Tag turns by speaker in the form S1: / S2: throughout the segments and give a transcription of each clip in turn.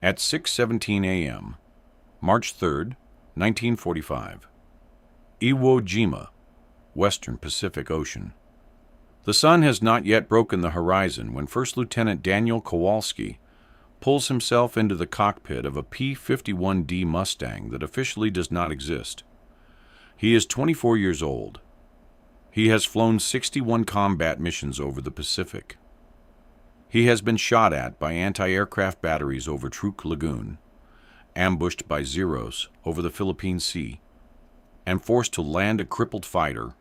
S1: At 6:17 a.m., March 3, 1945. Iwo Jima, Western Pacific Ocean. The sun has not yet broken the horizon when First Lieutenant Daniel Kowalski pulls himself into the cockpit of a P-51D Mustang that officially does not exist. He is 24 years old. He has flown 61 combat missions over the Pacific. He has been shot at by anti-aircraft batteries over Truk Lagoon, ambushed by Zeros over the Philippine Sea, and forced to land a crippled fighter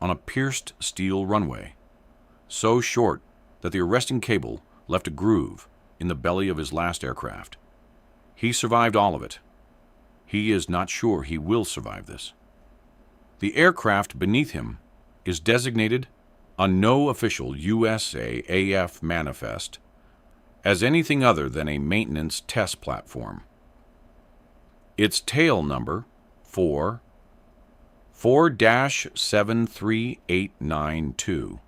S1: on a pierced steel runway, so short that the arresting cable left a groove in the belly of his last aircraft. He survived all of it. He is not sure he will survive this. The aircraft beneath him is designated on no official USAAF manifest as anything other than a maintenance test platform. Its tail number, 4-73892,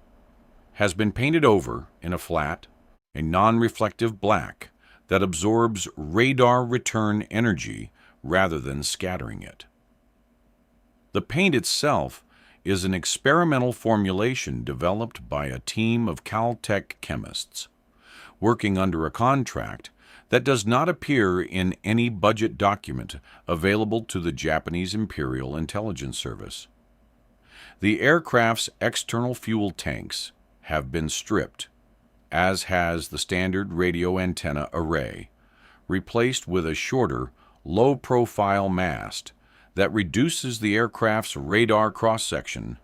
S1: has been painted over in a flat, a non-reflective black that absorbs radar return energy rather than scattering it. The paint itself is an experimental formulation developed by a team of Caltech chemists, working under a contract that does not appear in any budget document available to the Japanese Imperial Intelligence Service. The aircraft's external fuel tanks have been stripped, as has the standard radio antenna array, replaced with a shorter, low-profile mast that reduces the aircraft's radar cross-section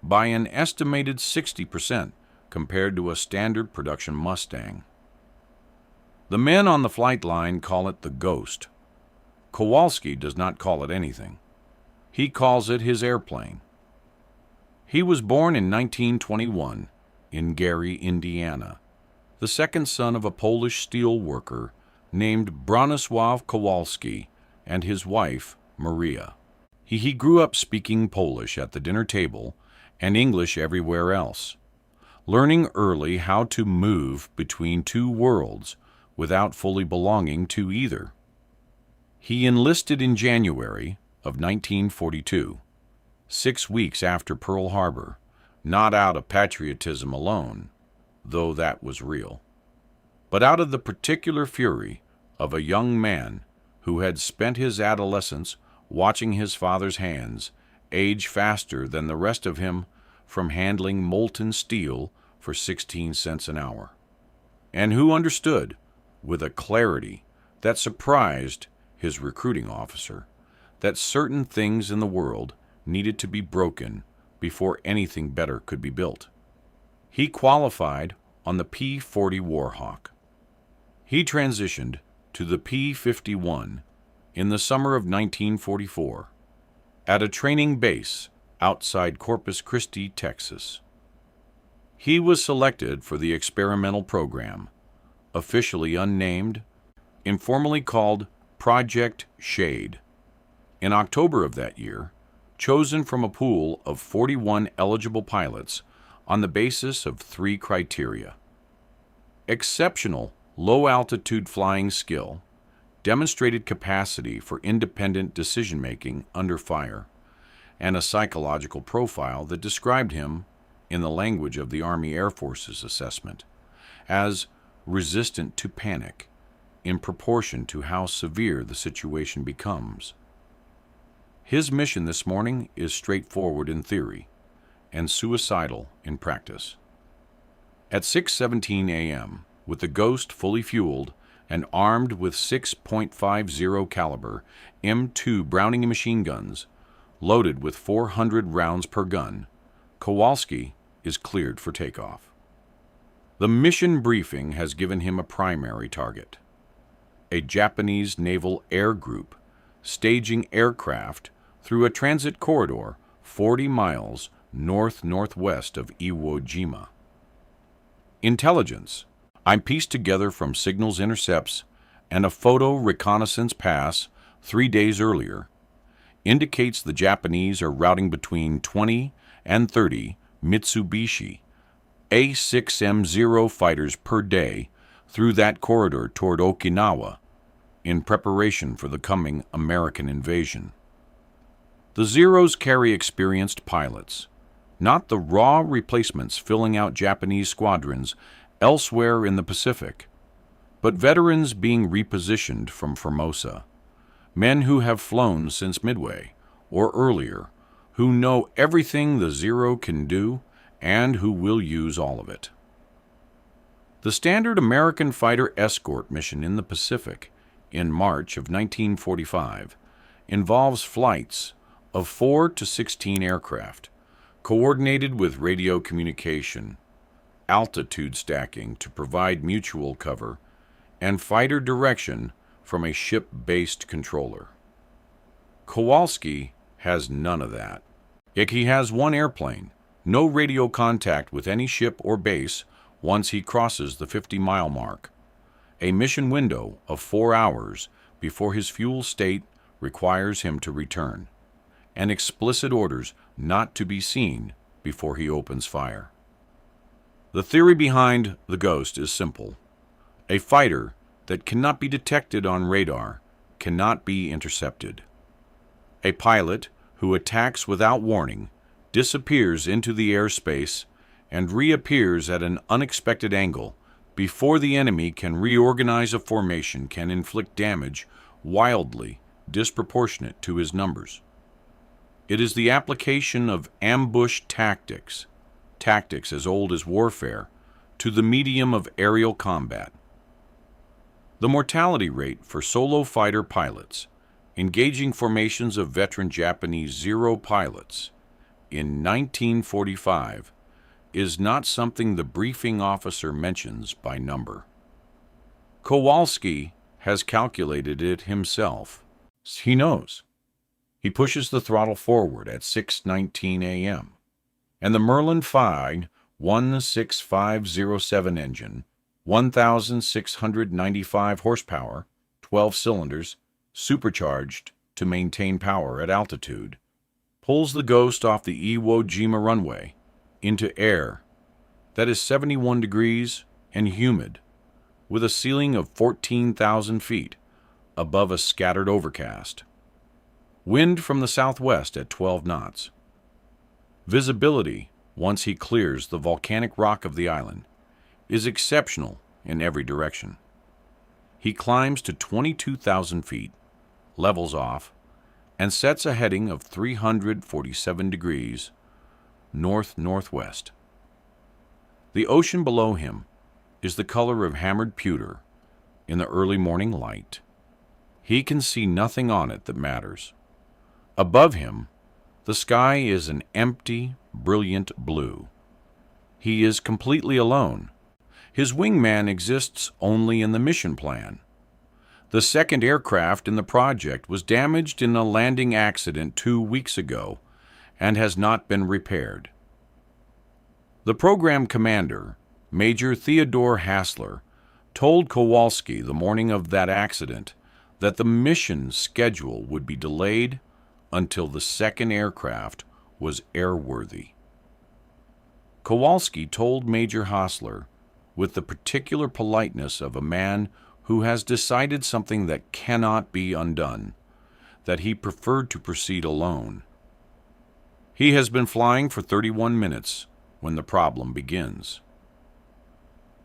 S1: by an estimated 60% compared to a standard production Mustang. The men on the flight line call it the Ghost. Kowalski does not call it anything. He calls it his airplane. He was born in 1921 in Gary, Indiana, the second son of a Polish steel worker named Bronisław Kowalski and his wife, Maria. He grew up speaking Polish at the dinner table and English everywhere else, learning early how to move between two worlds without fully belonging to either. He enlisted in January of 1942, 6 weeks after Pearl Harbor, not out of patriotism alone, though that was real, but out of the particular fury of a young man who had spent his adolescence watching his father's hands age faster than the rest of him from handling molten steel for 16 cents an hour, and who understood, with a clarity that surprised his recruiting officer, that certain things in the world needed to be broken before anything better could be built. He qualified on the P-40 Warhawk. He transitioned to the P-51 in the summer of 1944 at a training base outside Corpus Christi, Texas. He was selected for the experimental program, officially unnamed, informally called Project Shade. In October of that year, chosen from a pool of 41 eligible pilots on the basis of 3 criteria: exceptional low-altitude flying skill, demonstrated capacity for independent decision-making under fire, and a psychological profile that described him, in the language of the Army Air Force's assessment, as resistant to panic in proportion to how severe the situation becomes. His mission this morning is straightforward in theory and suicidal in practice. At 6:17 a.m., with the Ghost fully fueled and armed with 6.50 caliber M2 Browning machine guns, loaded with 400 rounds per gun, Kowalski is cleared for takeoff. The mission briefing has given him a primary target: a Japanese naval air group staging aircraft through a transit corridor 40 miles north-northwest of Iwo Jima. Intelligence I pieced together from signals intercepts and a photo reconnaissance pass 3 days earlier indicates the Japanese are routing between 20 and 30 Mitsubishi A6M0 fighters per day through that corridor toward Okinawa in preparation for the coming American invasion. The Zeros carry experienced pilots, not the raw replacements filling out Japanese squadrons elsewhere in the Pacific, but veterans being repositioned from Formosa, men who have flown since Midway or earlier, who know everything the Zero can do and who will use all of it. The standard American fighter escort mission in the Pacific in March of 1945 involves flights of 4 to 16 aircraft, coordinated with radio communication, altitude stacking to provide mutual cover, and fighter direction from a ship-based controller. Kowalski has none of that. He has one airplane, no radio contact with any ship or base once he crosses the 50-mile mark, a mission window of 4 hours before his fuel state requires him to return, and explicit orders not to be seen before he opens fire. The theory behind the Ghost is simple. A fighter that cannot be detected on radar cannot be intercepted. A pilot who attacks without warning disappears into the airspace and reappears at an unexpected angle before the enemy can reorganize a formation can inflict damage wildly disproportionate to his numbers. It is the application of ambush tactics as old as warfare, to the medium of aerial combat. The mortality rate for solo fighter pilots engaging formations of veteran Japanese Zero pilots in 1945 is not something the briefing officer mentions by number. Kowalski has calculated it himself. He knows. He pushes the throttle forward at 6:19 a.m., and the Merlin Phi 16507 engine, 1,695 horsepower, 12 cylinders, supercharged to maintain power at altitude, pulls the Ghost off the Iwo Jima runway into air that is 71 degrees and humid, with a ceiling of 14,000 feet above a scattered overcast. Wind from the southwest at 12 knots. Visibility, once he clears the volcanic rock of the island, is exceptional in every direction. He climbs to 22,000 feet, levels off, and sets a heading of 347 degrees north-northwest. The ocean below him is the color of hammered pewter in the early morning light. He can see nothing on it that matters. Above him, the sky is an empty, brilliant blue. He is completely alone. His wingman exists only in the mission plan. The second aircraft in the project was damaged in a landing accident 2 weeks ago and has not been repaired. The program commander, Major Theodore Hassler, told Kowalski the morning of that accident that the mission schedule would be delayed until the second aircraft was airworthy. Kowalski told Major Hassler, with the particular politeness of a man who has decided something that cannot be undone, that he preferred to proceed alone. He has been flying for 31 minutes when the problem begins.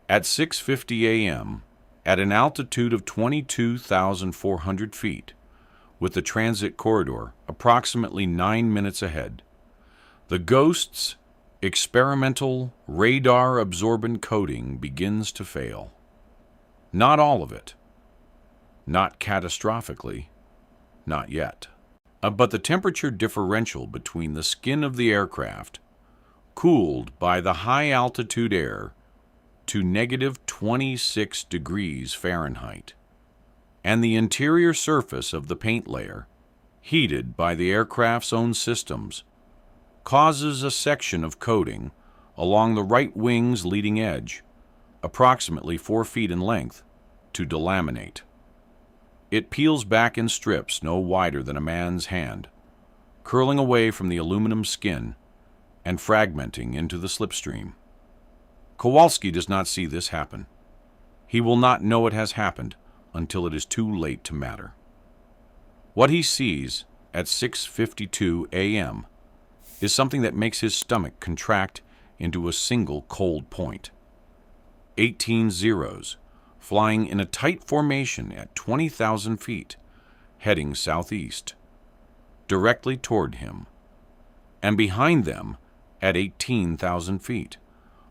S1: At 6:50 a.m., at an altitude of 22,400 feet, with the transit corridor approximately 9 minutes ahead, the Ghost's experimental radar-absorbent coating begins to fail. Not all of it. Not catastrophically. Not yet. But the temperature differential between the skin of the aircraft, cooled by the high-altitude air to -26 degrees Fahrenheit, and the interior surface of the paint layer, heated by the aircraft's own systems, causes a section of coating along the right wing's leading edge, approximately 4 feet in length, to delaminate. It peels back in strips no wider than a man's hand, curling away from the aluminum skin and fragmenting into the slipstream. Kowalski does not see this happen. He will not know it has happened until it is too late to matter. What he sees at 6:52 a.m. is something that makes his stomach contract into a single cold point. 18 Zeros, flying in a tight formation at 20,000 feet, heading southeast, directly toward him, and behind them at 18,000 feet,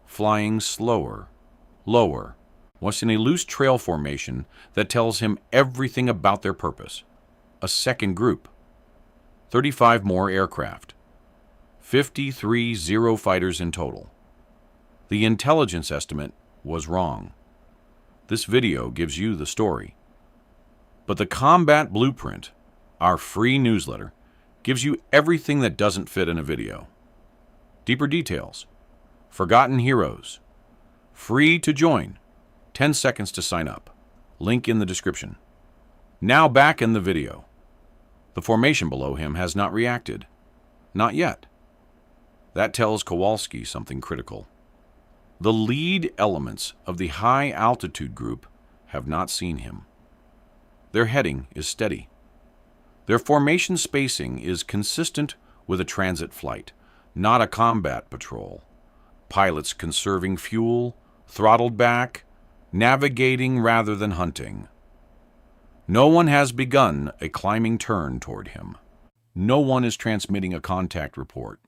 S1: flying slower, lower, was in a loose trail formation that tells him everything about their purpose. A second group, 35 more aircraft, 53 Zero fighters in total. The intelligence estimate was wrong. This video gives you the story. But the Combat Blueprint, our free newsletter, gives you everything that doesn't fit in a video. Deeper details, forgotten heroes, free to join, 10 seconds to sign up, link in the description. Now back in the video. The formation below him has not reacted. Not yet. That tells Kowalski something critical. The lead elements of the high-altitude group have not seen him. Their heading is steady. Their formation spacing is consistent with a transit flight, not a combat patrol. Pilots conserving fuel, throttled back, navigating rather than hunting. No one has begun a climbing turn toward him. No one is transmitting a contact report.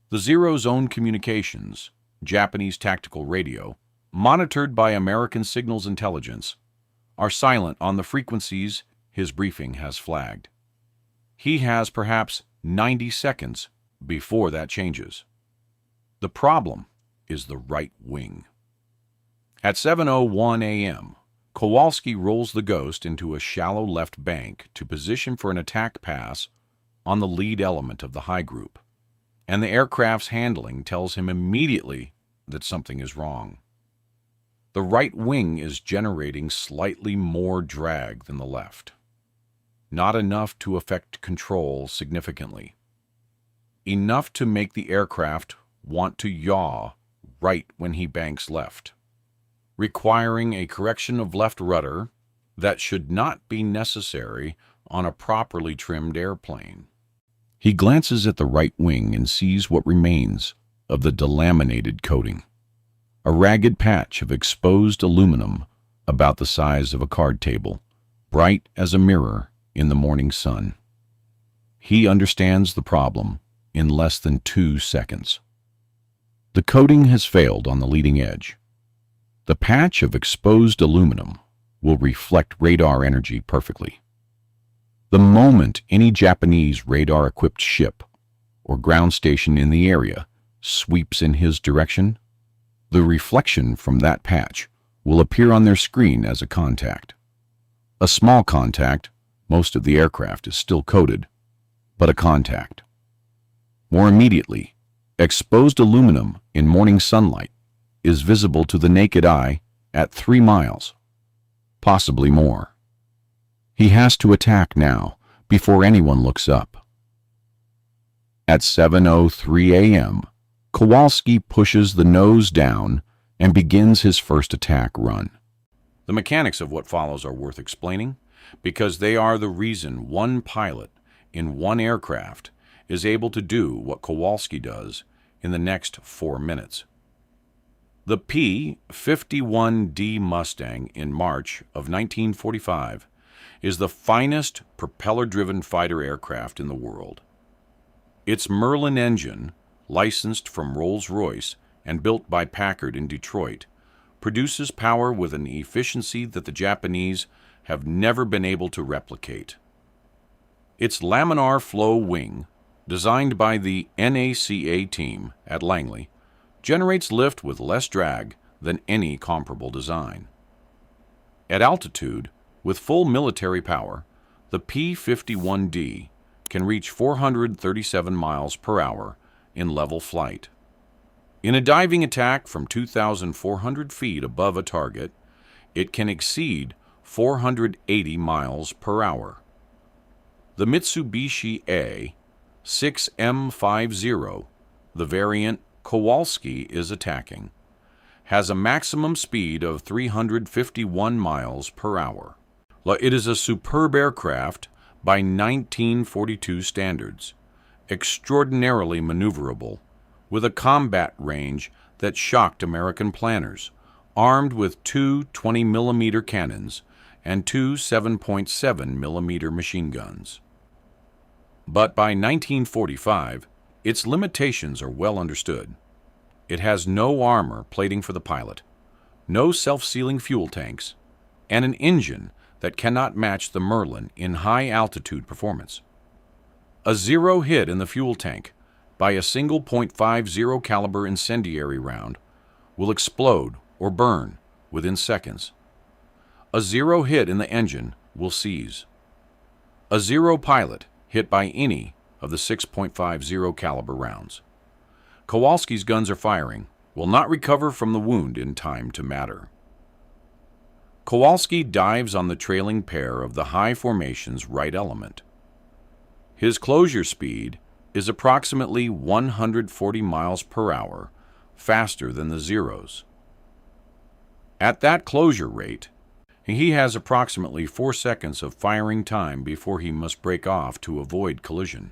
S1: The Zero's own communications, Japanese tactical radio, monitored by American signals intelligence, are silent on the frequencies his briefing has flagged. He has perhaps 90 seconds before that changes. The problem is the right wing. At 7:01 a.m., Kowalski rolls the Ghost into a shallow left bank to position for an attack pass on the lead element of the high group, and the aircraft's handling tells him immediately that something is wrong. The right wing is generating slightly more drag than the left. Not enough to affect control significantly. Enough to make the aircraft want to yaw right when he banks left, requiring a correction of left rudder that should not be necessary on a properly trimmed airplane. He glances at the right wing and sees what remains of the delaminated coating, a ragged patch of exposed aluminum about the size of a card table, bright as a mirror in the morning sun. He understands the problem in less than 2 seconds. The coating has failed on the leading edge. The patch of exposed aluminum will reflect radar energy perfectly. The moment any Japanese radar-equipped ship or ground station in the area sweeps in his direction, the reflection from that patch will appear on their screen as a contact. A small contact, most of the aircraft is still coated, but a contact. More immediately, exposed aluminum in morning sunlight is visible to the naked eye at 3 miles, possibly more. He has to attack now, before anyone looks up. At 7:03 a.m., Kowalski pushes the nose down and begins his first attack run. The mechanics of what follows are worth explaining, because they are the reason one pilot in one aircraft is able to do what Kowalski does in the next 4 minutes. The P-51D Mustang in March of 1945 is the finest propeller-driven fighter aircraft in the world. Its Merlin engine, licensed from Rolls-Royce and built by Packard in Detroit, produces power with an efficiency that the Japanese have never been able to replicate. Its laminar flow wing, designed by the NACA team at Langley, generates lift with less drag than any comparable design. At altitude, with full military power, the P-51D can reach 437 miles per hour in level flight. In a diving attack from 2,400 feet above a target, it can exceed 480 miles per hour. The Mitsubishi A-6M50, the variant Kowalski is attacking, has a maximum speed of 351 miles per hour. It is a superb aircraft by 1942 standards, extraordinarily maneuverable, with a combat range that shocked American planners, armed with two 20-millimeter cannons and two 7.7-millimeter machine guns. But by 1945, its limitations are well understood. It has no armor plating for the pilot, no self-sealing fuel tanks, and an engine that cannot match the Merlin in high-altitude performance. A zero hit in the fuel tank by a single .50 caliber incendiary round will explode or burn within seconds. A zero hit in the engine will seize. A zero pilot hit by any of the 6.50 caliber rounds. Kowalski's guns are firing, will not recover from the wound in time to matter. Kowalski dives on the trailing pair of the high formation's right element. His closure speed is approximately 140 miles per hour, faster than the Zeros. At that closure rate, he has approximately 4 seconds of firing time before he must break off to avoid collision.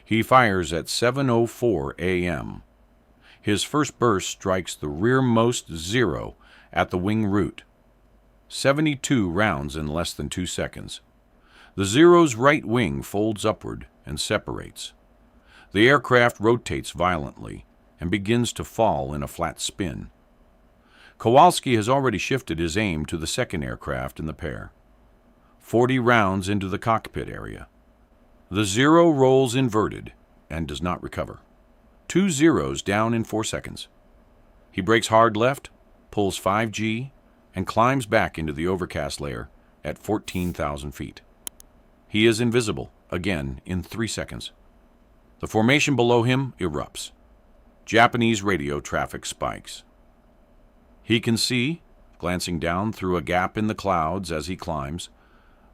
S1: He fires at 7:04 a.m. His first burst strikes the rearmost Zero at the wing root. 72 rounds in less than 2 seconds. The Zero's right wing folds upward and separates. The aircraft rotates violently and begins to fall in a flat spin. Kowalski has already shifted his aim to the second aircraft in the pair. 40 rounds into the cockpit area. The Zero rolls inverted and does not recover. 2 Zeros down in 4 seconds. He brakes hard left, pulls 5G, and climbs back into the overcast layer at 14,000 feet. He is invisible again in 3 seconds. The formation below him erupts. Japanese radio traffic spikes. He can see, glancing down through a gap in the clouds as he climbs,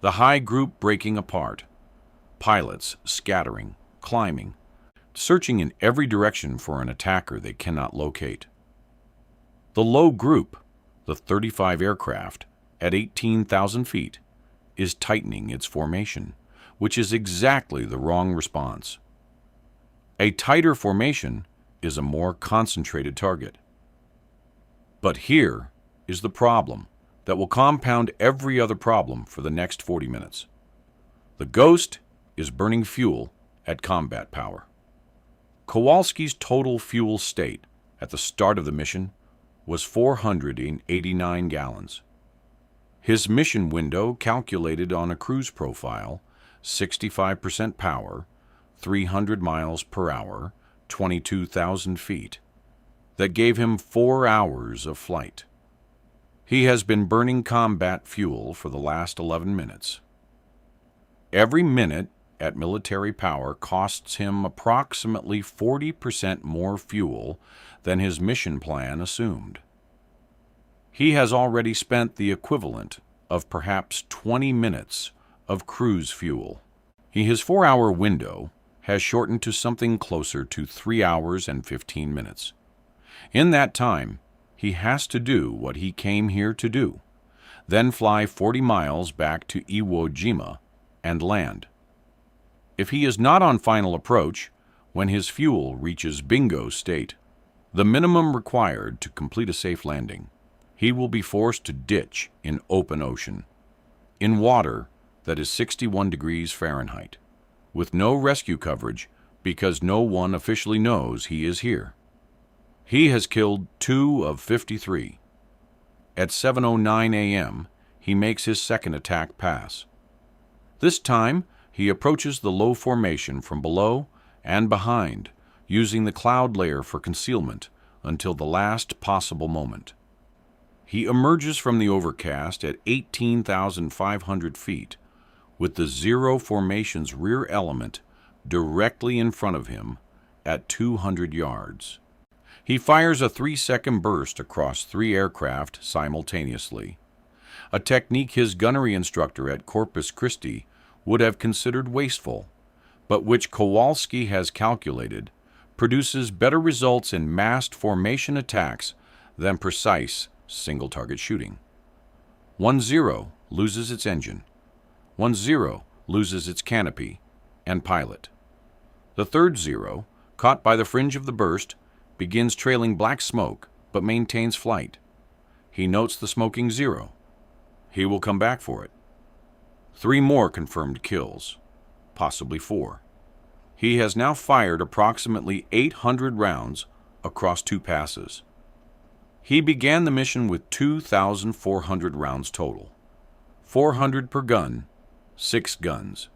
S1: the high group breaking apart, pilots scattering, climbing, searching in every direction for an attacker they cannot locate. The low group, the 35 aircraft, at 18,000 feet, is tightening its formation, which is exactly the wrong response. A tighter formation is a more concentrated target. But here is the problem that will compound every other problem for the next 40 minutes. The Ghost is burning fuel at combat power. Kowalski's total fuel state at the start of the mission was 489 gallons. His mission window calculated on a cruise profile, 65% power, 300 miles per hour, 22,000 feet, that gave him 4 hours of flight. He has been burning combat fuel for the last 11 minutes. Every minute at military power costs him approximately 40% more fuel than his mission plan assumed. He has already spent the equivalent of perhaps 20 minutes of cruise fuel. His 4-hour window has shortened to something closer to 3 hours and 15 minutes. In that time, he has to do what he came here to do, then fly 40 miles back to Iwo Jima and land. If he is not on final approach, when his fuel reaches bingo state, the minimum required to complete a safe landing, he will be forced to ditch in open ocean, in water that is 61 degrees Fahrenheit, with no rescue coverage because no one officially knows he is here. He has killed 2 of 53. At 7:09 a.m., he makes his second attack pass. This time, he approaches the low formation from below and behind, using the cloud layer for concealment until the last possible moment. He emerges from the overcast at 18,500 feet, with the Zero formation's rear element directly in front of him at 200 yards. He fires a 3-second burst across 3 aircraft simultaneously, a technique his gunnery instructor at Corpus Christi would have considered wasteful, but which Kowalski has calculated produces better results in massed formation attacks than precise single-target shooting. 1 Zero loses its engine. 1-0 loses its canopy and pilot. The third Zero, caught by the fringe of the burst, begins trailing black smoke but maintains flight. He notes the smoking Zero. He will come back for it. 3 more confirmed kills, possibly 4. He has now fired approximately 800 rounds across 2 passes. He began the mission with 2,400 rounds total, 400 per gun, 6 guns.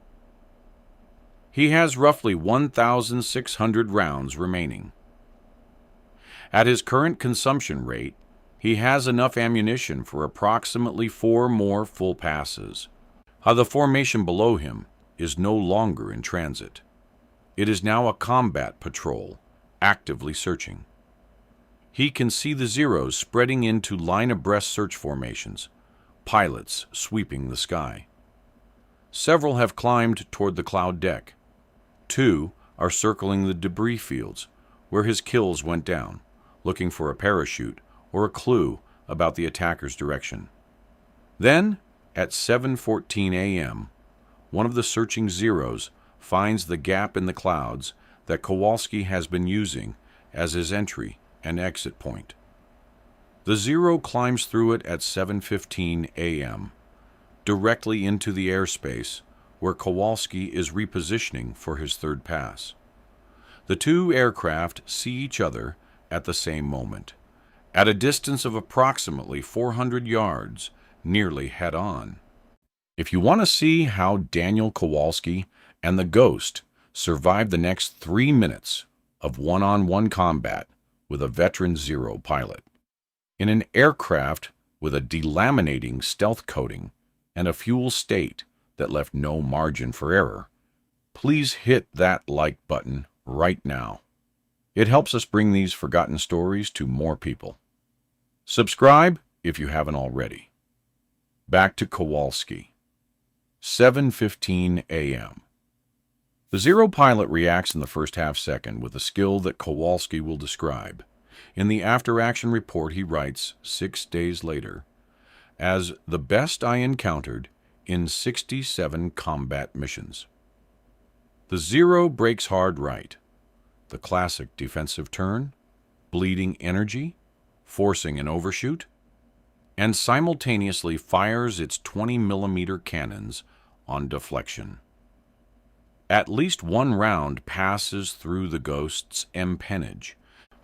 S1: He has roughly 1,600 rounds remaining. At his current consumption rate, he has enough ammunition for approximately 4 more full passes. The formation below him is no longer in transit. It is now a combat patrol, actively searching. He can see the Zeros spreading into line-abreast search formations, pilots sweeping the sky. Several have climbed toward the cloud deck. 2 are circling the debris fields where his kills went down, looking for a parachute or a clue about the attacker's direction. Then, at 7:14 a.m., one of the searching Zeros finds the gap in the clouds that Kowalski has been using as his entry and exit point. The Zero climbs through it at 7:15 a.m., directly into the airspace where Kowalski is repositioning for his third pass. The 2 aircraft see each other at the same moment, at a distance of approximately 400 yards, nearly head-on. If you want to see how Daniel Kowalski and the Ghost survived the next 3 minutes of one-on-one combat with a veteran Zero pilot, in an aircraft with a delaminating stealth coating and a fuel state that left no margin for error, please hit that like button right now. It helps us bring these forgotten stories to more people. Subscribe if you haven't already. Back to Kowalski. 7:15 a.m. The Zero pilot reacts in the first half-second with a skill that Kowalski will describe. In the after-action report he writes 6 days later, as the best I encountered in 67 combat missions. The Zero breaks hard right. The classic defensive turn, bleeding energy, forcing an overshoot, and simultaneously fires its 20mm cannons on deflection. At least 1 round passes through the Ghost's empennage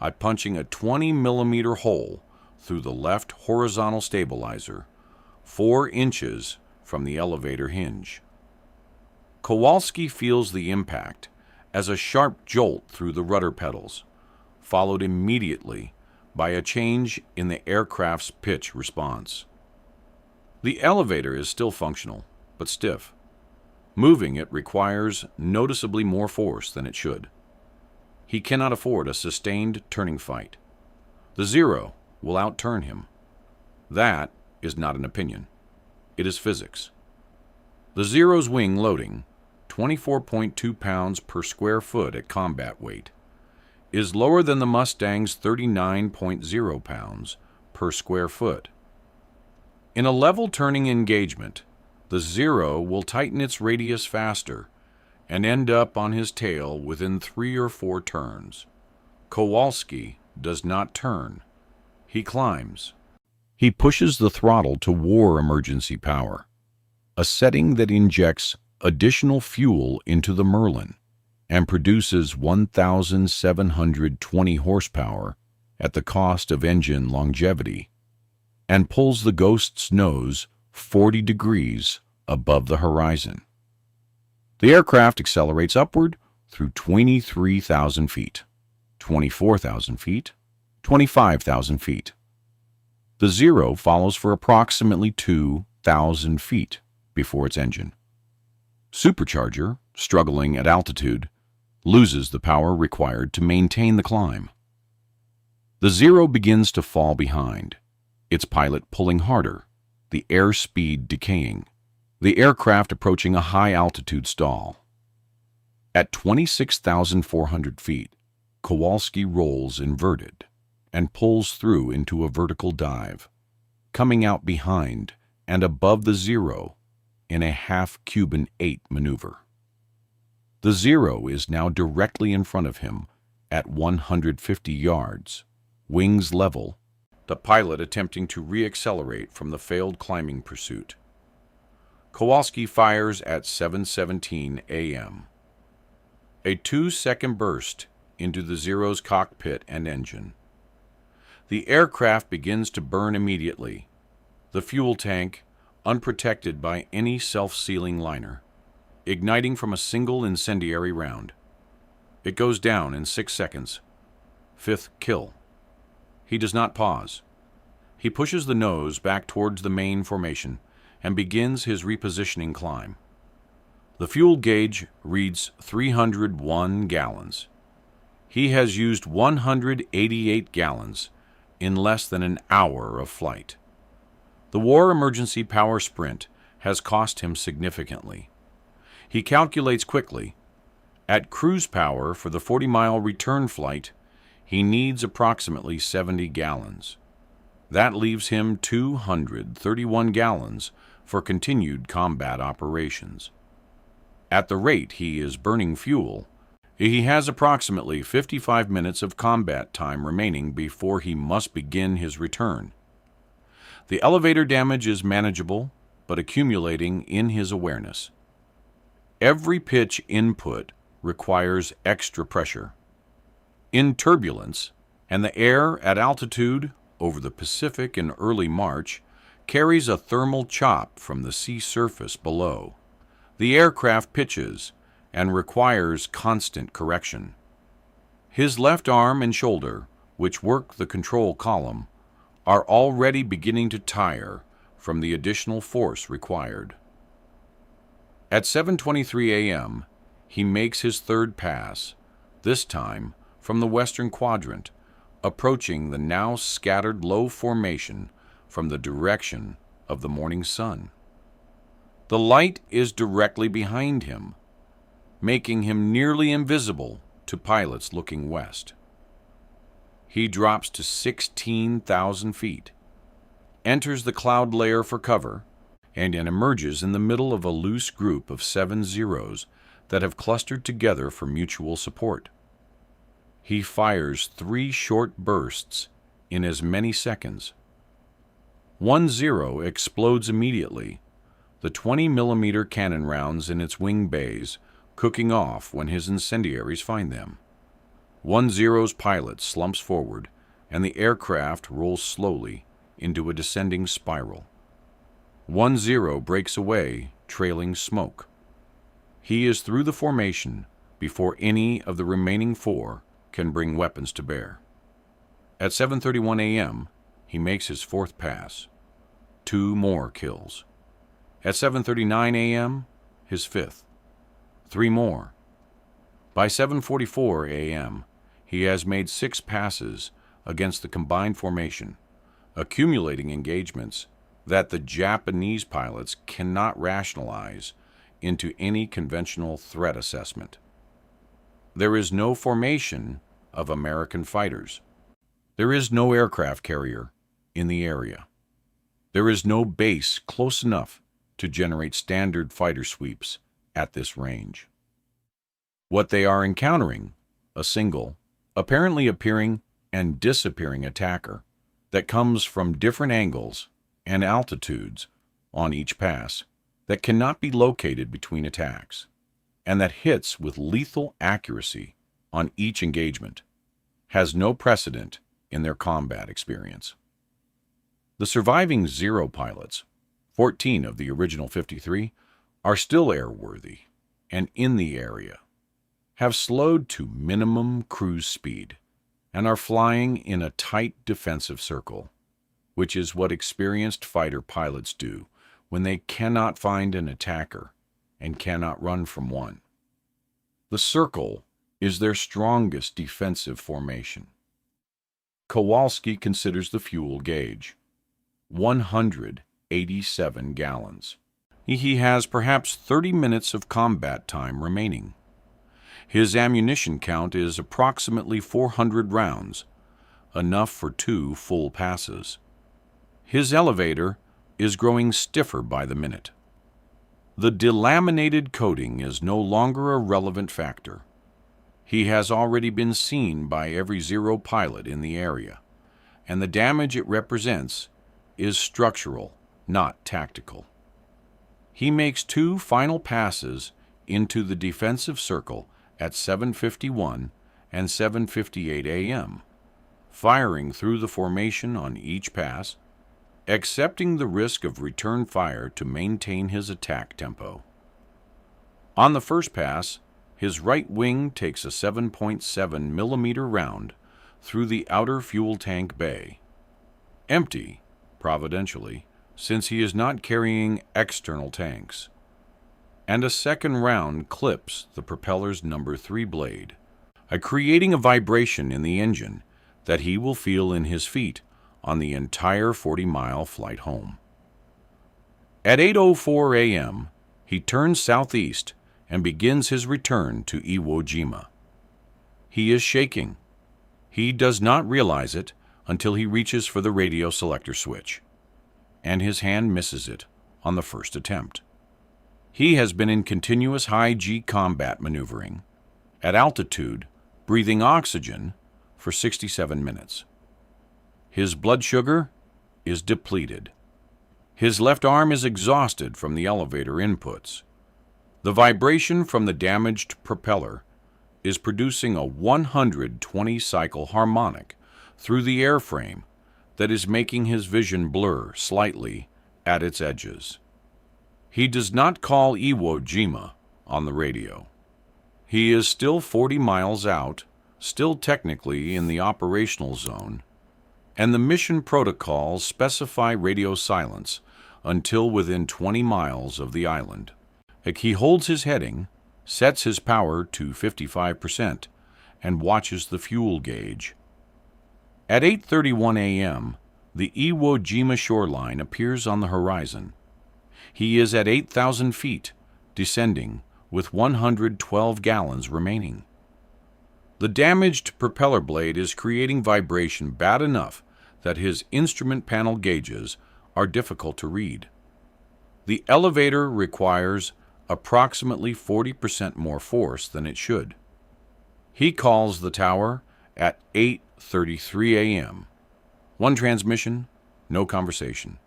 S1: by punching a 20mm hole through the left horizontal stabilizer, 4 inches from the elevator hinge. Kowalski feels the impact as a sharp jolt through the rudder pedals, followed immediately by a change in the aircraft's pitch response. The elevator is still functional, but stiff. Moving it requires noticeably more force than it should. He cannot afford a sustained turning fight. The Zero will outturn him. That is not an opinion. It is physics. The Zero's wing loading, 24.2 pounds per square foot at combat weight, is lower than the Mustang's 39.0 pounds per square foot. In a level turning engagement, the Zero will tighten its radius faster and end up on his tail within 3 or 4 turns. Kowalski does not turn. He climbs. He pushes the throttle to war emergency power, a setting that injects additional fuel into the Merlin and produces 1,720 horsepower at the cost of engine longevity, and pulls the Ghost's nose 40 degrees above the horizon. The aircraft accelerates upward through 23,000 feet, 24,000 feet, 25,000 feet. The Zero follows for approximately 2,000 feet before its engine. Supercharger, struggling at altitude, loses the power required to maintain the climb. The Zero begins to fall behind, its pilot pulling harder, the airspeed decaying, the aircraft approaching a high-altitude stall. At 26,400 feet, Kowalski rolls inverted and pulls through into a vertical dive, coming out behind and above the Zero in a half-Cuban 8 maneuver. The Zero is now directly in front of him at 150 yards, wings level, the pilot attempting to re-accelerate from the failed climbing pursuit. Kowalski fires at 7:17 a.m. A 2-second burst into the Zero's cockpit and engine. The aircraft begins to burn immediately, the fuel tank, unprotected by any self-sealing liner, igniting from a single incendiary round. It goes down in 6 seconds. 5th kill. He does not pause. He pushes the nose back towards the main formation and begins his repositioning climb. The fuel gauge reads 301 gallons. He has used 188 gallons in less than an hour of flight. The War Emergency Power Sprint has cost him significantly. He calculates quickly. At cruise power for the 40-mile return flight, he needs approximately 70 gallons. That leaves him 231 gallons for continued combat operations. At the rate he is burning fuel, he has approximately 55 minutes of combat time remaining before he must begin his return. The elevator damage is manageable, but accumulating in his awareness. Every pitch input requires extra pressure. In turbulence, and the air at altitude over the Pacific in early March carries a thermal chop from the sea surface below. The aircraft pitches and requires constant correction. His left arm and shoulder, which work the control column, are already beginning to tire from the additional force required. At 7:23 a.m., he makes his third pass, this time from the western quadrant, approaching the now scattered low formation from the direction of the morning sun. The light is directly behind him, making him nearly invisible to pilots looking west. He drops to 16,000 feet, enters the cloud layer for cover, and emerges in the middle of a loose group of 7 Zeros that have clustered together for mutual support. He fires 3 short bursts in as many seconds. 1 Zero explodes immediately, the 20-millimeter cannon rounds in its wing bays cooking off when his incendiaries find them. 1 Zero's pilot slumps forward, and the aircraft rolls slowly into a descending spiral. 1 Zero breaks away, trailing smoke. He is through the formation before any of the remaining 4 can bring weapons to bear. At 7:31 a.m., he makes his 4th pass. 2 more kills. At 7:39 a.m., his 5th. 3 more. By 7:44 a.m., he has made 6 passes against the combined formation, accumulating engagements that the Japanese pilots cannot rationalize into any conventional threat assessment. There is no formation of American fighters. There is no aircraft carrier in the area. There is no base close enough to generate standard fighter sweeps at this range. What they are encountering, a single, apparently appearing and disappearing attacker that comes from different angles and altitudes on each pass that cannot be located between attacks, and that hits with lethal accuracy on each engagement, has no precedent in their combat experience. The surviving Zero pilots, 14 of the original 53, are still airworthy and in the area, have slowed to minimum cruise speed, and are flying in a tight defensive circle, which is what experienced fighter pilots do when they cannot find an attacker and cannot run from one. The circle is their strongest defensive formation. Kowalski considers the fuel gauge, 187 gallons. He has perhaps 30 minutes of combat time remaining. His ammunition count is approximately 400 rounds, enough for 2 full passes. His elevator is growing stiffer by the minute. The delaminated coating is no longer a relevant factor. He has already been seen by every Zero pilot in the area, and the damage it represents is structural, not tactical. He makes 2 final passes into the defensive circle at 7:51 and 7:58 a.m., firing through the formation on each pass, accepting the risk of return fire to maintain his attack tempo. On the first pass, his right wing takes a 7.7 millimeter round through the outer fuel tank bay, empty, providentially, since he is not carrying external tanks, and a second round clips the propeller's number 3 blade, creating a vibration in the engine that he will feel in his feet on the entire 40-mile flight home. At 8:04 a.m., he turns southeast and begins his return to Iwo Jima. He is shaking. He does not realize it until he reaches for the radio selector switch, and his hand misses it on the first attempt. He has been in continuous high-G combat maneuvering, at altitude, breathing oxygen, for 67 minutes. His blood sugar is depleted. His left arm is exhausted from the elevator inputs. The vibration from the damaged propeller is producing a 120-cycle harmonic through the airframe that is making his vision blur slightly at its edges. He does not call Iwo Jima on the radio. He is still 40 miles out, still technically in the operational zone, and the mission protocols specify radio silence until within 20 miles of the island. He holds his heading, sets his power to 55%, and watches the fuel gauge. At 8:31 a.m., the Iwo Jima shoreline appears on the horizon. He is at 8,000 feet, descending, with 112 gallons remaining. The damaged propeller blade is creating vibration bad enough that his instrument panel gauges are difficult to read. The elevator requires approximately 40% more force than it should. He calls the tower at 8:33 a.m. 1 transmission, no conversation.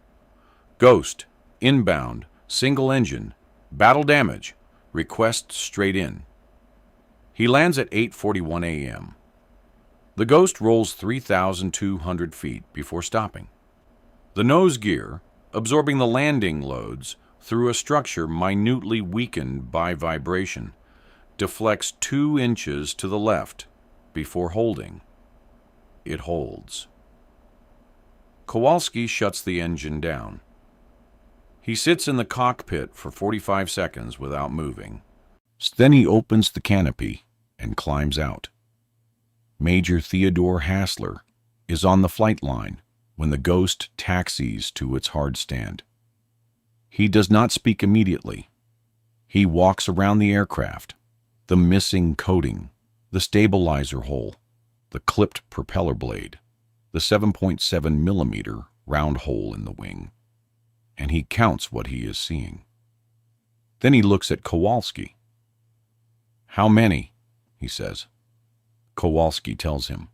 S1: Ghost, inbound, single engine, battle damage, request straight in. He lands at 8:41 a.m. The Ghost rolls 3,200 feet before stopping. The nose gear, absorbing the landing loads through a structure minutely weakened by vibration, deflects 2 inches to the left before holding. It holds. Kowalski shuts the engine down. He sits in the cockpit for 45 seconds without moving. Then he opens the canopy and climbs out. Major Theodore Hassler is on the flight line when the Ghost taxis to its hard stand. He does not speak immediately. He walks around the aircraft, the missing coating, the stabilizer hole, the clipped propeller blade, the 7.7 millimeter round hole in the wing, and he counts what he is seeing. Then he looks at Kowalski. "How many?" he says. Kowalski tells him.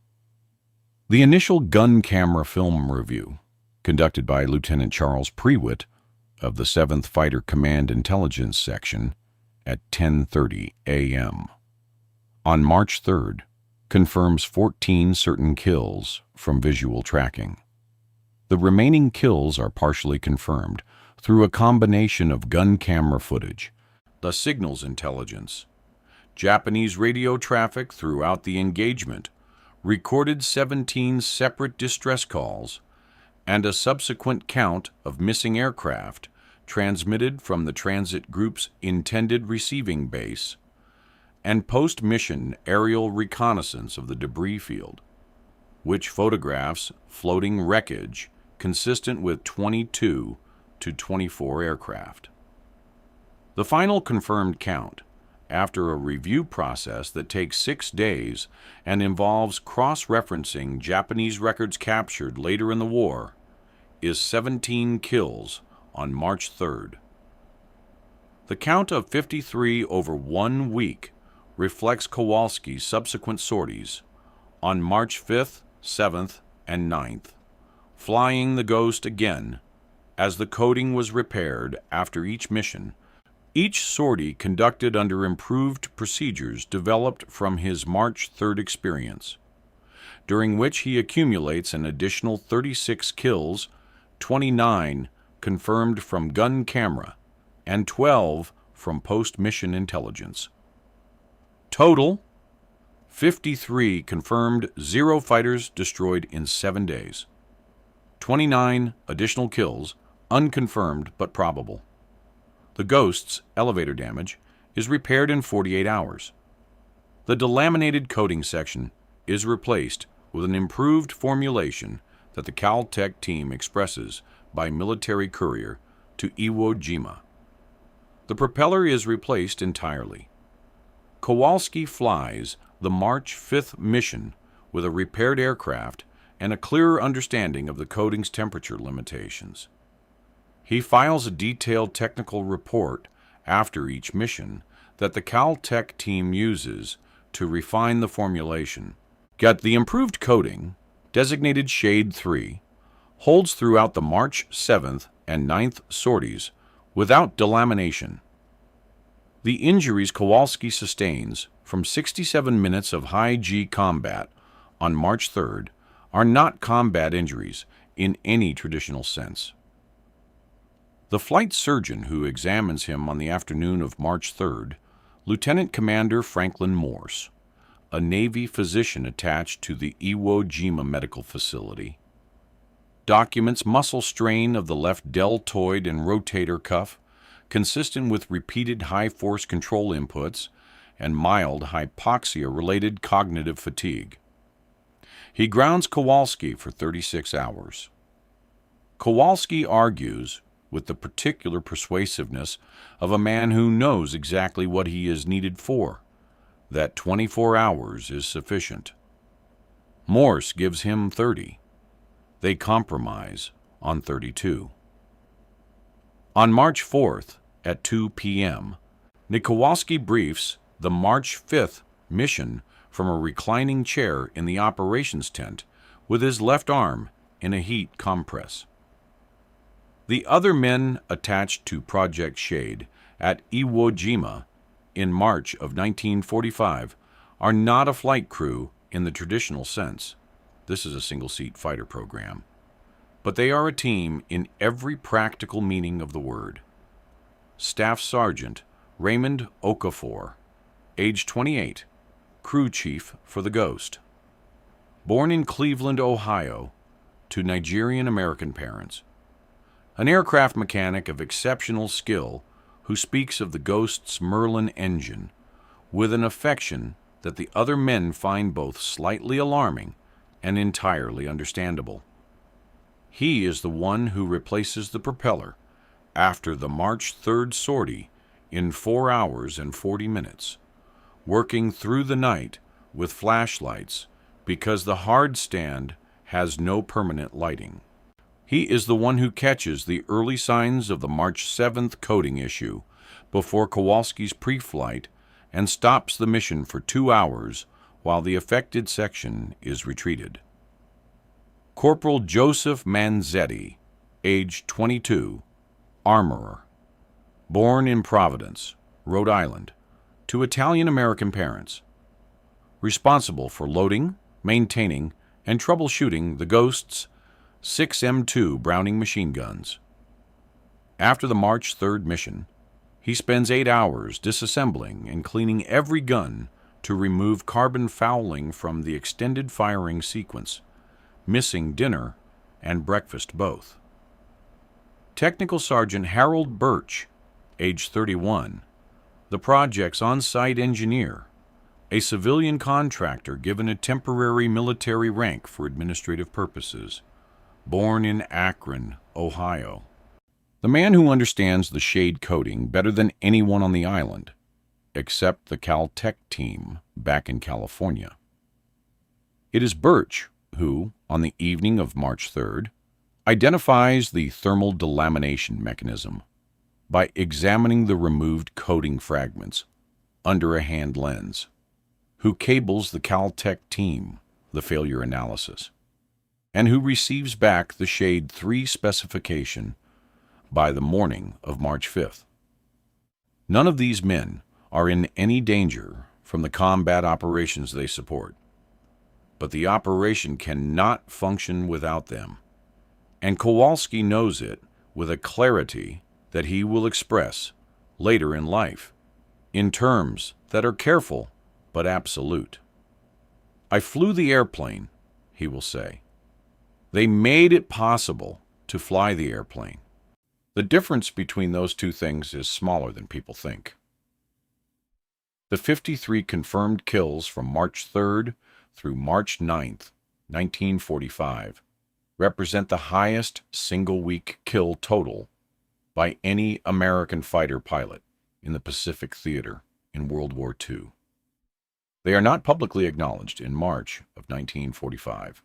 S1: The initial gun camera film review, conducted by Lieutenant Charles Prewitt of the 7th Fighter Command Intelligence Section at 10:30 a.m. on March 3rd, confirms 14 certain kills from visual tracking. The remaining kills are partially confirmed through a combination of gun camera footage, the signals intelligence, Japanese radio traffic throughout the engagement, recorded 17 separate distress calls, and a subsequent count of missing aircraft transmitted from the transit group's intended receiving base, and post-mission aerial reconnaissance of the debris field, which photographs floating wreckage consistent with 22 to 24 aircraft. The final confirmed count, after a review process that takes 6 days and involves cross-referencing Japanese records captured later in the war, is 17 kills on March 3rd. The count of 53 over 1 week reflects Kowalski's subsequent sorties on March 5th, 7th, and 9th, flying the Ghost again as the coating was repaired after each mission, each sortie conducted under improved procedures developed from his March 3rd experience, during which he accumulates an additional 36 kills, 29 confirmed from gun camera, and 12 from post-mission intelligence. Total, 53 confirmed, 0 fighters destroyed in 7 days. 29 additional kills, unconfirmed but probable. The Ghost's elevator damage is repaired in 48 hours. The delaminated coating section is replaced with an improved formulation that the Caltech team expresses by military courier to Iwo Jima. The propeller is replaced entirely. Kowalski flies the March 5th mission with a repaired aircraft and a clearer understanding of the coating's temperature limitations. He files a detailed technical report after each mission that the Caltech team uses to refine the formulation. Yet the improved coating, designated Shade 3, holds throughout the March 7th and 9th sorties without delamination. The injuries Kowalski sustains from 67 minutes of high-G combat on March 3rd are not combat injuries in any traditional sense. The flight surgeon who examines him on the afternoon of March 3rd, Lieutenant Commander Franklin Morse, a Navy physician attached to the Iwo Jima Medical Facility, documents muscle strain of the left deltoid and rotator cuff, consistent with repeated high-force control inputs and mild hypoxia-related cognitive fatigue. He grounds Kowalski for 36 hours. Kowalski argues with the particular persuasiveness of a man who knows exactly what he is needed for, that 24 hours is sufficient. Morse gives him 30. They compromise on 32. On March 4th, at 2 p.m., Kowalski briefs the March 5th mission from a reclining chair in the operations tent with his left arm in a heat compress. The other men attached to Project Shade at Iwo Jima in March of 1945 are not a flight crew in the traditional sense. This is a single-seat fighter program. But they are a team in every practical meaning of the word. Staff Sergeant Raymond Okafor, age 28, crew chief for the Ghost. Born in Cleveland, Ohio, to Nigerian-American parents. An aircraft mechanic of exceptional skill who speaks of the Ghost's Merlin engine with an affection that the other men find both slightly alarming and entirely understandable. He is the one who replaces the propeller after the March 3rd sortie in 4 hours and 40 minutes, working through the night with flashlights because the hard stand has no permanent lighting. He is the one who catches the early signs of the March 7th coating issue before Kowalski's pre-flight and stops the mission for 2 hours while the affected section is retreated. Corporal Joseph Manzetti, age 22, armorer. Born in Providence, Rhode Island, to Italian-American parents. Responsible for loading, maintaining, and troubleshooting the Ghost's 6M2 Browning machine guns. After the March 3rd mission, he spends 8 hours disassembling and cleaning every gun to remove carbon fouling from the extended firing sequence, missing dinner and breakfast both. Technical Sergeant Harold Birch, age 31, the project's on-site engineer, a civilian contractor given a temporary military rank for administrative purposes, born in Akron, Ohio. The man who understands the shade coating better than anyone on the island, except the Caltech team back in California. It is Birch who, on the evening of March 3rd, identifies the thermal delamination mechanism by examining the removed coating fragments under a hand lens, who cables the Caltech team the failure analysis, and who receives back the Shade 3 specification by the morning of March 5th. None of these men are in any danger from the combat operations they support, but the operation cannot function without them, and Kowalski knows it with a clarity that he will express later in life in terms that are careful but absolute. "I flew the airplane," he will say. "They made it possible to fly the airplane." The difference between those two things is smaller than people think. The 53 confirmed kills from March 3rd through March 9th, 1945, represent the highest single-week kill total by any American fighter pilot in the Pacific Theater in World War II. They are not publicly acknowledged in March of 1945.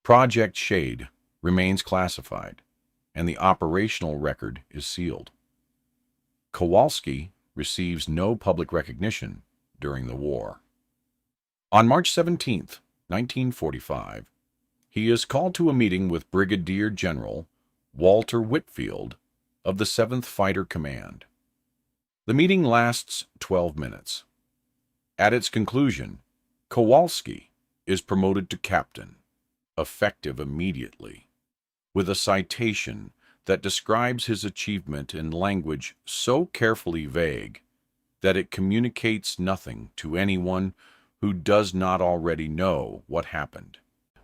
S1: Project Shade remains classified, and the operational record is sealed. Kowalski receives no public recognition during the war. On March 17, 1945, he is called to a meeting with Brigadier General Walter Whitfield of the 7th Fighter Command. The meeting lasts 12 minutes. At its conclusion, Kowalski is promoted to captain, effective immediately, with a citation that describes his achievement in language so carefully vague that it communicates nothing to anyone who does not already know what happened.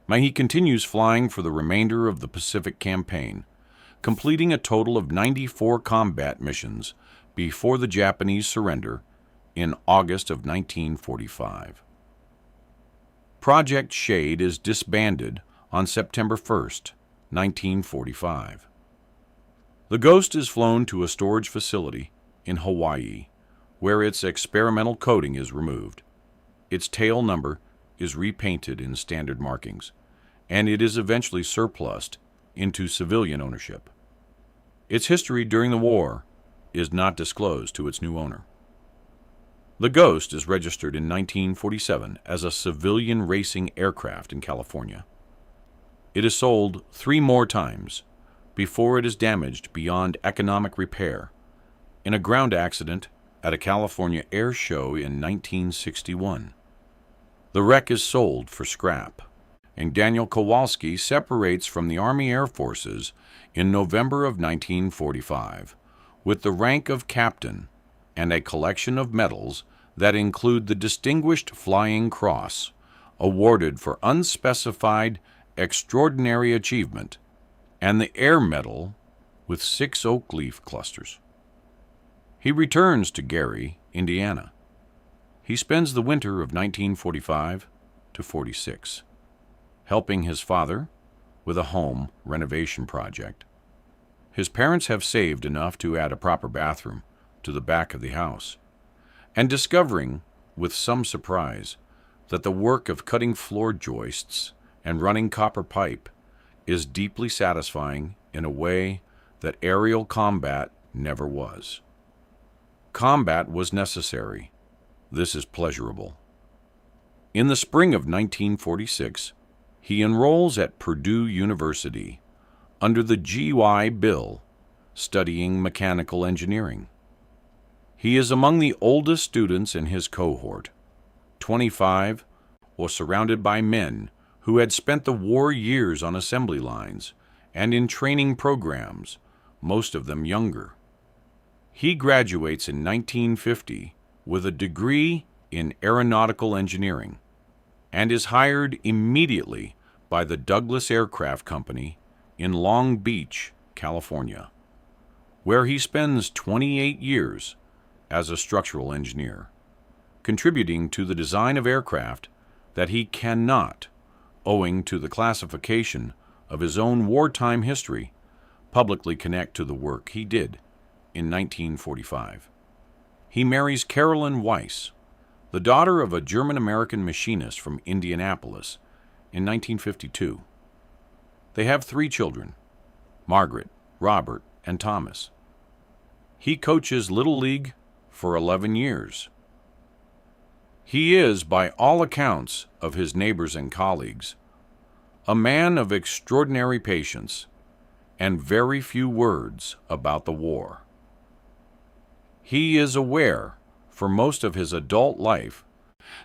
S1: He continues flying for the remainder of the Pacific Campaign, completing a total of 94 combat missions before the Japanese surrender in August of 1945. Project Shade is disbanded on September 1st, 1945. The Ghost is flown to a storage facility in Hawaii, where its experimental coating is removed. Its tail number is repainted in standard markings, and it is eventually surplused into civilian ownership. Its history during the war is not disclosed to its new owner. The Ghost is registered in 1947 as a civilian racing aircraft in California. It is sold 3 more times before it is damaged beyond economic repair in a ground accident at a California air show in 1961. The wreck is sold for scrap, and Daniel Kowalski separates from the Army Air Forces in November of 1945 with the rank of captain and a collection of medals that include the Distinguished Flying Cross, awarded for unspecified extraordinary achievement, and the Air Medal with 6 oak leaf clusters. He returns to Gary, Indiana. He spends the winter of 1945 to 46, helping his father with a home renovation project. His parents have saved enough to add a proper bathroom to the back of the house, and discovering, with some surprise, that the work of cutting floor joists and running copper pipe is deeply satisfying in a way that aerial combat never was. Combat was necessary. This is pleasurable. In the spring of 1946, he enrolls at Purdue University under the GY Bill, studying mechanical engineering. He is among the oldest students in his cohort. 25, was surrounded by men who had spent the war years on assembly lines and in training programs, most of them younger. He graduates in 1950 with a degree in aeronautical engineering and is hired immediately by the Douglas Aircraft Company in Long Beach, California, where he spends 28 years as a structural engineer, contributing to the design of aircraft that he cannot, owing to the classification of his own wartime history, publicly connect to the work he did in 1945. He marries Carolyn Weiss, the daughter of a German-American machinist from Indianapolis, in 1952. They have 3 children, Margaret, Robert, and Thomas. He coaches Little League for 11 years. He is, by all accounts of his neighbors and colleagues, a man of extraordinary patience and very few words about the war. He is aware, for most of his adult life,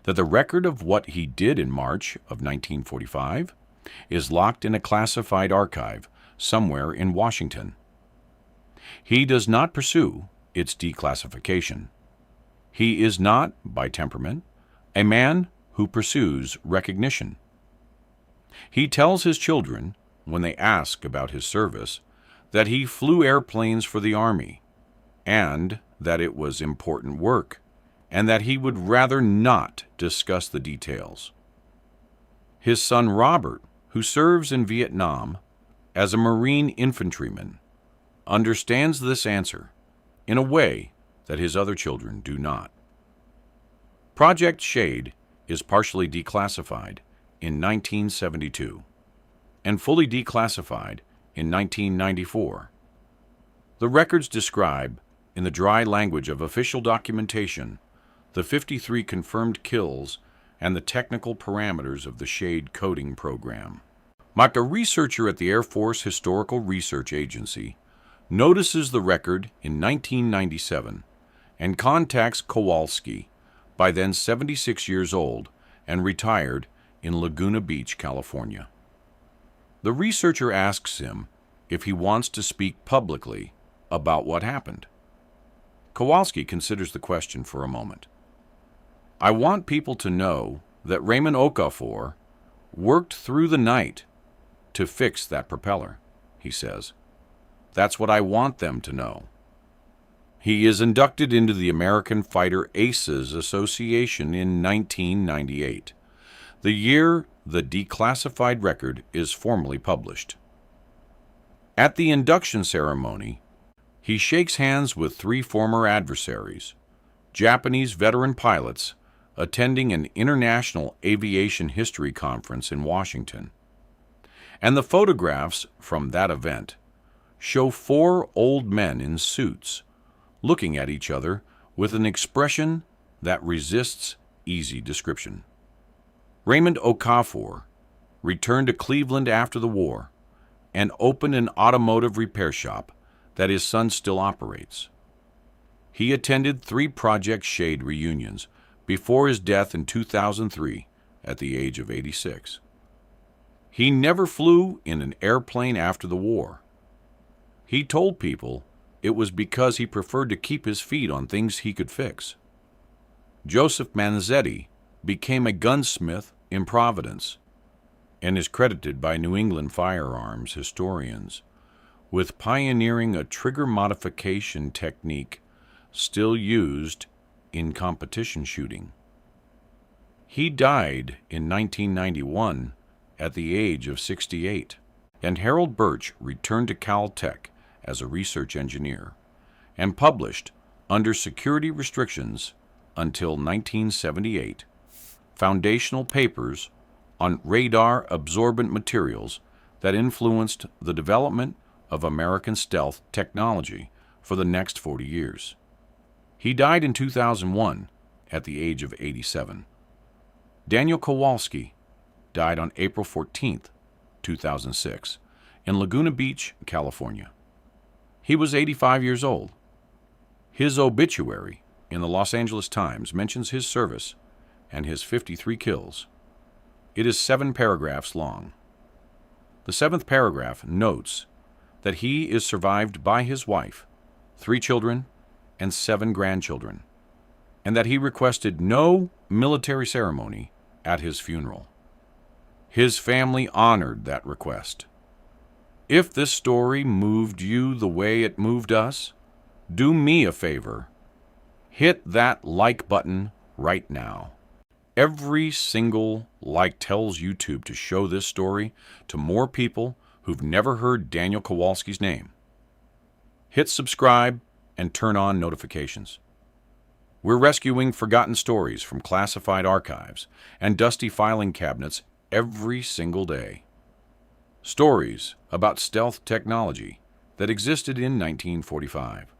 S1: that the record of what he did in March of 1945 is locked in a classified archive somewhere in Washington. He does not pursue its declassification. He is not, by temperament, a man who pursues recognition. He tells his children, when they ask about his service, that he flew airplanes for the Army, and that it was important work, and that he would rather not discuss the details. His son Robert, who serves in Vietnam as a Marine infantryman, understands this answer in a way that his other children do not. Project Shade is partially declassified in 1972 and fully declassified in 1994. The records describe, in the dry language of official documentation, the 53 confirmed kills and the technical parameters of the Shade coding program. But a researcher at the Air Force Historical Research Agency notices the record in 1997 and contacts Kowalski, by then 76 years old and retired in Laguna Beach, California. The researcher asks him if he wants to speak publicly about what happened. Kowalski considers the question for a moment. "I want people to know that Raymond Okafor worked through the night to fix that propeller," he says. "That's what I want them to know." He is inducted into the American Fighter Aces Association in 1998, the year the declassified record is formally published. At the induction ceremony, he shakes hands with 3 former adversaries, Japanese veteran pilots attending an international aviation history conference in Washington. And the photographs from that event show 4 old men in suits looking at each other with an expression that resists easy description. Raymond Okafor returned to Cleveland after the war and opened an automotive repair shop that his son still operates. He attended 3 Project Shade reunions before his death in 2003 at the age of 86. He never flew in an airplane after the war. He told people it was because he preferred to keep his feet on things he could fix. Joseph Manzetti became a gunsmith in Providence and is credited by New England firearms historians with pioneering a trigger modification technique still used in competition shooting. He died in 1991 at the age of 68, and Harold Birch returned to Caltech as a research engineer and published, under security restrictions until 1978, foundational papers on radar absorbent materials that influenced the development of American stealth technology for the next 40 years. He died in 2001 at the age of 87. Daniel Kowalski died on April 14, 2006, in Laguna Beach, California. He was 85 years old. His obituary in the Los Angeles Times mentions his service and his 53 kills. It is 7 paragraphs long. The 7th paragraph notes that he is survived by his wife, 3 children, and 7 grandchildren, and that he requested no military ceremony at his funeral. His family honored that request. If this story moved you the way it moved us, do me a favor. Hit that like button right now. Every single like tells YouTube to show this story to more people who've never heard Daniel Kowalski's name. Hit subscribe and turn on notifications. We're rescuing forgotten stories from classified archives and dusty filing cabinets every single day. Stories about stealth technology that existed in 1945.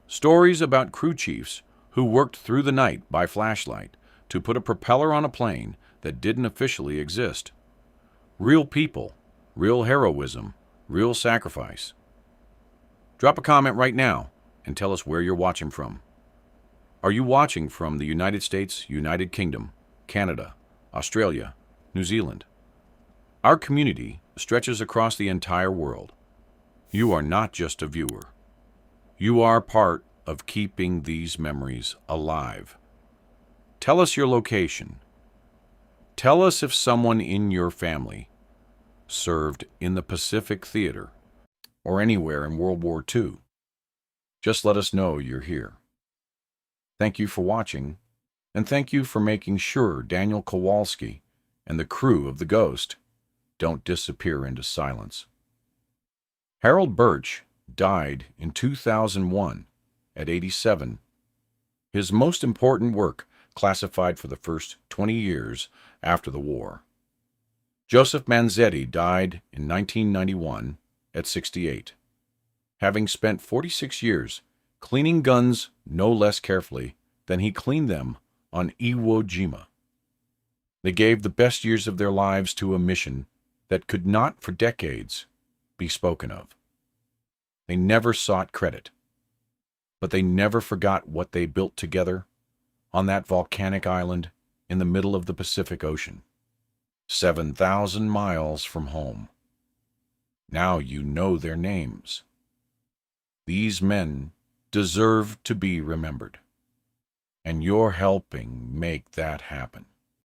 S1: Stories about crew chiefs who worked through the night by flashlight to put a propeller on a plane that didn't officially exist. Real people, real heroism, real sacrifice. Drop a comment right now and tell us where you're watching from. Are you watching from the United States, United Kingdom, Canada, Australia, New Zealand? Our community stretches across the entire world. You are not just a viewer. You are part of keeping these memories alive. Tell us your location. Tell us if someone in your family served in the Pacific Theater or anywhere in World War II. Just let us know you're here. Thank you for watching, and thank you for making sure Daniel Kowalski and the crew of the Ghost don't disappear into silence. Harold Birch died in 2001 at 87. His most important work classified for the first 20 years after the war. Joseph Manzetti died in 1991 at 68, having spent 46 years cleaning guns no less carefully than he cleaned them on Iwo Jima. They gave the best years of their lives to a mission that could not for decades be spoken of. They never sought credit, but they never forgot what they built together on that volcanic island in the middle of the Pacific Ocean, 7,000 miles from home. Now you know their names. These men deserve to be remembered, and you're helping make that happen.